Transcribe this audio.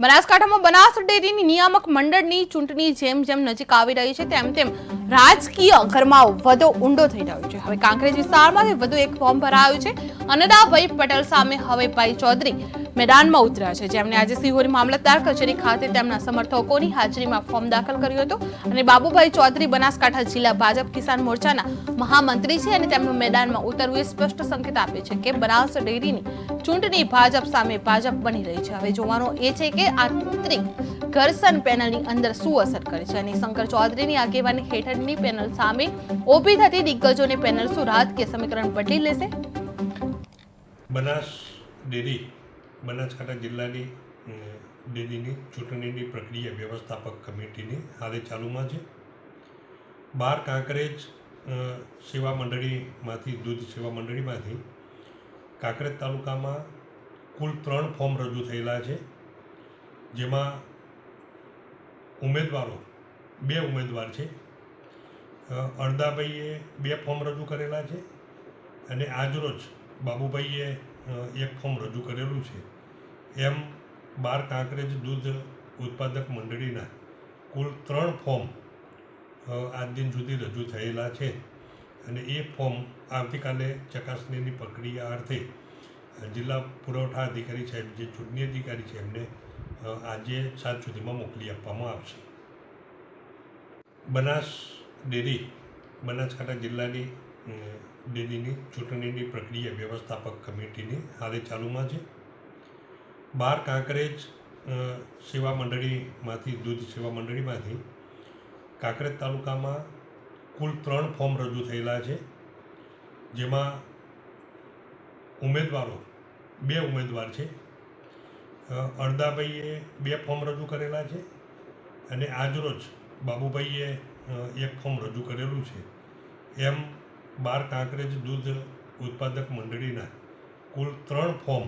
બનાસકાંઠામાં બનાસ ડેરીની નિયામક મંડળની ચૂંટણી જેમ જેમ નજીક આવી રહી છે તેમ તેમ રાજકીય ગરમાવો વધુ ઊંડો થઈ રહ્યો છે। હવે કાંકરેજ વિસ્તારમાંથી વધુ એક ફોર્મ ભરાયું છે। અનદાભાઈ પટેલ સામે હવે ભાઈ ચૌધરી મેદાનમાં ઉતર્યા છે, જેમણે આજે સિહોરી મામલતદાર કચેરી ખાતે તેમના સમર્થકોની હાજરીમાં ફોર્મ દાખલ કર્યું હતું અને બાબુભાઈ ચૌધરી બનાસકાંઠા જિલ્લા ભાજપ કિસાન મોરચાના મહામંત્રી છે અને તેમનું મેદાનમાં ઉતરવું એ સ્પષ્ટ સંકેત આપે છે કે બનાસ ડેરીની ચૂંટણી ભાજપ સામે ભાજપ બની રહી છે। હવે જોવાનું એ છે કે આંતરિક ઘર્ષણ પેનલની અંદર શું અસર કરે છે અને શંકર ચૌધરીની આગેવાની હેઠળની પેનલ સામે ઊભી થતી દિગ્ગજોની પેનલ શું રાજકીય સમીકરણ બદલી લેશે? બનાસ ડેરી બનાસકાંઠા જિલ્લાની ડેરીની ચૂંટણીની પ્રક્રિયા વ્યવસ્થાપક કમિટીની હાલે ચાલુમાં છે। 12 કાંકરેજ સેવા મંડળીમાંથી દૂધ સેવા મંડળીમાંથી કાંકરેજ તાલુકામાં કુલ 3 ફોર્મ રજૂ થયેલા છે, જેમાં ઉમેદવારો 2 ઉમેદવાર છે। અડદાભાઈએ 2 ફોર્મ રજૂ કરેલા છે અને આજરોજ બાબુભાઈએ 1 ફોર્મ રજૂ કરેલું છે। એમ 12 કાંકરેજ દૂધ ઉત્પાદક મંડળીના કુલ 3 ફોર્મ આજ દિન સુધી રજૂ થયેલા છે અને એ ફોર્મ આવતીકાલે ચકાસણીની પ્રક્રિયા અર્થે જિલ્લા પુરવઠા અધિકારી સાહેબ જે ચૂંટણી અધિકારી છે એમને આજે 7 સુધીમાં મોકલી આપવામાં આવશે। બનાસ ડેરી બનાસકાંઠા જિલ્લાની ડેરીની ચૂંટણીની પ્રક્રિયા વ્યવસ્થાપક કમિટીની હાલે ચાલુમાં છે। 12 કાંકરેજ સેવા મંડળીમાંથી દૂધ સેવા મંડળીમાંથી કાંકરેજ તાલુકામાં કુલ 3 ફોર્મ રજૂ થયેલા છે, જેમાં ઉમેદવારો 2 ઉમેદવાર છે। અડદાભાઈએ 2 ફોર્મ રજૂ કરેલા છે અને આજરોજ બાબુભાઈએ 1 ફોર્મ રજૂ કરેલું છે। એમ 12 કાંકરેજ દૂધ ઉત્પાદક મંડળીના કુલ 3 ફોર્મ